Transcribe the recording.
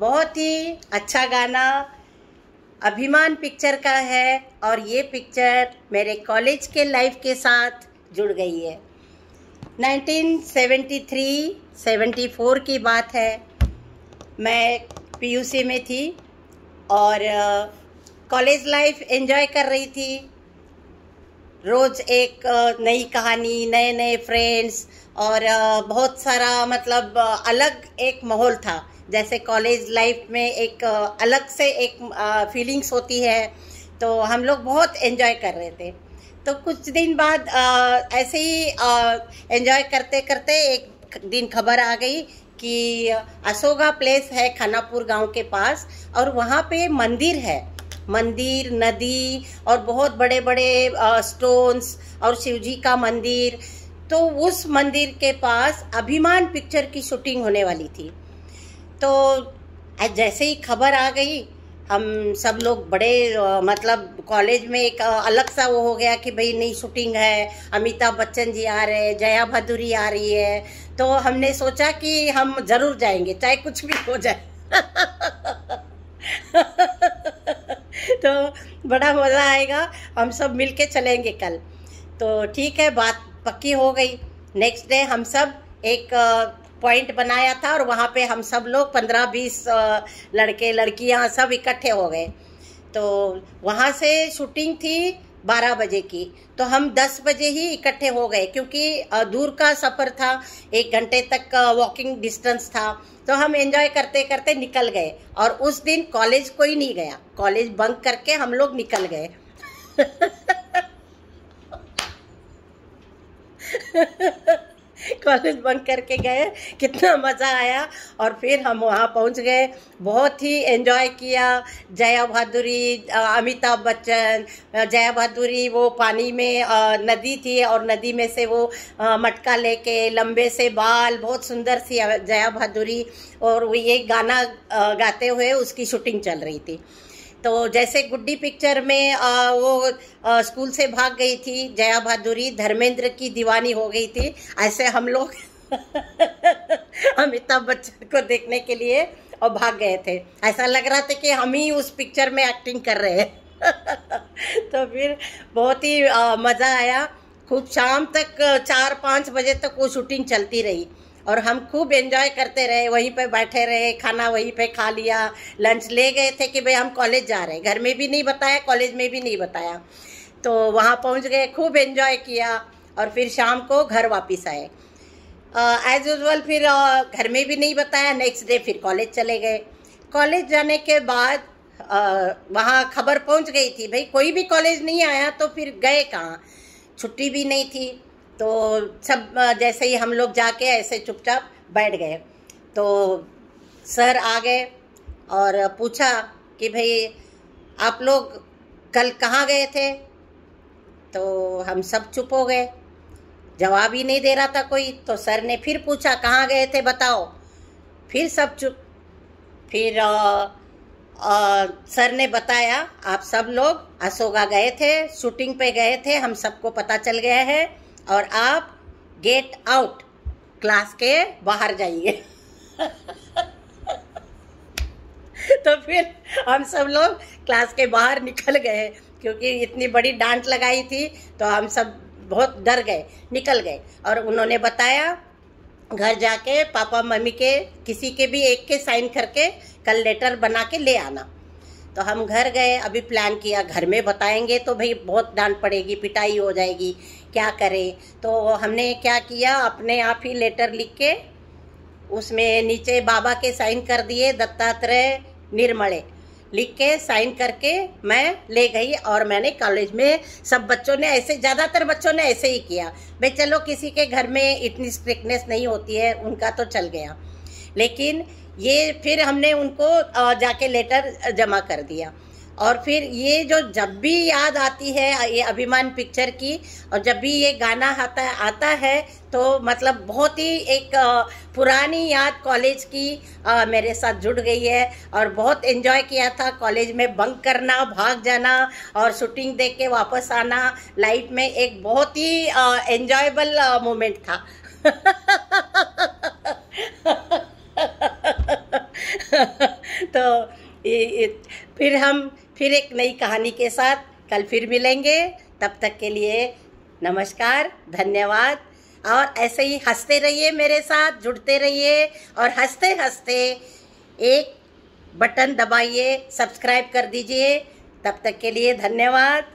बहुत ही अच्छा गाना अभिमान पिक्चर का है और ये पिक्चर मेरे कॉलेज के लाइफ के साथ जुड़ गई है। 1973-74 की बात है। मैं पीयूसी में थी और कॉलेज लाइफ एंजॉय कर रही थी। रोज़ एक नई कहानी, नए नए फ्रेंड्स और बहुत सारा मतलब अलग एक माहौल था। जैसे कॉलेज लाइफ में एक अलग से एक फीलिंग्स होती है, तो हम लोग बहुत एंजॉय कर रहे थे। तो कुछ दिन बाद ऐसे ही एंजॉय करते करते एक दिन खबर आ गई कि अशोका प्लेस है खानापुर गांव के पास और वहाँ पे मंदिर है, मंदिर, नदी और बहुत बड़े बड़े स्टोन्स और शिवजी का मंदिर। तो उस मंदिर के पास अभिमान पिक्चर की शूटिंग होने वाली थी। तो जैसे ही खबर आ गई, हम सब लोग बड़े मतलब कॉलेज में एक अलग सा वो हो गया कि भाई नई शूटिंग है, अमिताभ बच्चन जी आ रहे हैं, जया भादुरी आ रही है। तो हमने सोचा कि हम ज़रूर जाएंगे, चाहे कुछ भी हो जाए। तो बड़ा मज़ा आएगा, हम सब मिल के चलेंगे कल। तो ठीक है, बात पक्की हो गई। नेक्स्ट डे हम सब एक पॉइंट बनाया था और वहाँ पे हम सब लोग 15-20 लड़के लड़कियाँ सब इकट्ठे हो गए। तो वहाँ से शूटिंग थी 12 बजे की, तो हम 10 बजे ही इकट्ठे हो गए क्योंकि दूर का सफ़र था, 1 घंटे तक वॉकिंग डिस्टेंस था। तो हम एंजॉय करते करते निकल गए और उस दिन कॉलेज कोई नहीं गया, कॉलेज बंक करके हम लोग निकल गए। कॉलेज बंक करके गए, कितना मज़ा आया। और फिर हम वहाँ पहुँच गए, बहुत ही एंजॉय किया। जया भादुरी, अमिताभ बच्चन, जया भादुरी वो पानी में नदी थी और नदी में से वो मटका लेके, लंबे से बाल, बहुत सुंदर सी जया भादुरी, और वो ये गाना गाते हुए उसकी शूटिंग चल रही थी। तो जैसे गुड्डी पिक्चर में वो स्कूल से भाग गई थी जया भादुरी, धर्मेंद्र की दीवानी हो गई थी, ऐसे हम लोग अमिताभ बच्चन को देखने के लिए और भाग गए थे। ऐसा लग रहा था कि हम ही उस पिक्चर में एक्टिंग कर रहे हैं। तो फिर बहुत ही मज़ा आया। खूब शाम तक 4-5 बजे तक वो शूटिंग चलती रही और हम खूब एंजॉय करते रहे, वहीं पे बैठे रहे, खाना वहीं पे खा लिया। लंच ले गए थे कि भाई हम कॉलेज जा रहे हैं, घर में भी नहीं बताया, कॉलेज में भी नहीं बताया। तो वहाँ पहुँच गए, खूब एंजॉय किया और फिर शाम को घर वापस आए। एज यूजुअल फिर घर में भी नहीं बताया। नेक्स्ट डे फिर कॉलेज चले गए। कॉलेज जाने के बाद वहाँ खबर पहुँच गई थी, भाई कोई भी कॉलेज नहीं आया, तो फिर गए कहाँ, छुट्टी भी नहीं थी। तो सब जैसे ही हम लोग जाके ऐसे चुपचाप बैठ गए, तो सर आ गए और पूछा कि भाई आप लोग कल कहाँ गए थे। तो हम सब चुप हो गए, जवाब ही नहीं दे रहा था कोई। तो सर ने फिर पूछा कहाँ गए थे बताओ, फिर सब चुप। फिर सर ने बताया आप सब लोग अशोका गए थे, शूटिंग पे गए थे, हम सबको पता चल गया है और आप गेट आउट, क्लास के बाहर जाइए। तो फिर हम सब लोग क्लास के बाहर निकल गए क्योंकि इतनी बड़ी डांट लगाई थी, तो हम सब बहुत डर गए, निकल गए। और उन्होंने बताया घर जाके पापा मम्मी के किसी के भी एक के साइन करके कल लेटर बना के ले आना। तो हम घर गए, अभी प्लान किया घर में बताएंगे तो भाई बहुत डांट पड़ेगी, पिटाई हो जाएगी, क्या करें। तो हमने क्या किया, अपने आप ही लेटर लिख के उसमें नीचे बाबा के साइन कर दिए, दत्तात्रेय निर्मले लिख के साइन करके मैं ले गई। और मैंने कॉलेज में सब बच्चों ने ऐसे, ज़्यादातर बच्चों ने ऐसे ही किया, भाई चलो किसी के घर में इतनी स्ट्रिक्टनेस नहीं होती है, उनका तो चल गया। लेकिन ये फिर हमने उनको जाके लेटर जमा कर दिया। और फिर ये जो जब भी याद आती है ये अभिमान पिक्चर की, और जब भी ये गाना आता है तो मतलब बहुत ही एक पुरानी याद कॉलेज की मेरे साथ जुड़ गई है। और बहुत एंजॉय किया था कॉलेज में, बंक करना, भाग जाना और शूटिंग देख के वापस आना, लाइफ में एक बहुत ही एंजॉयबल मोमेंट था। तो फिर एक नई कहानी के साथ कल फिर मिलेंगे। तब तक के लिए नमस्कार, धन्यवाद। और ऐसे ही हंसते रहिए, मेरे साथ जुड़ते रहिए और हंसते हंसते एक बटन दबाइए, सब्सक्राइब कर दीजिए। तब तक के लिए धन्यवाद।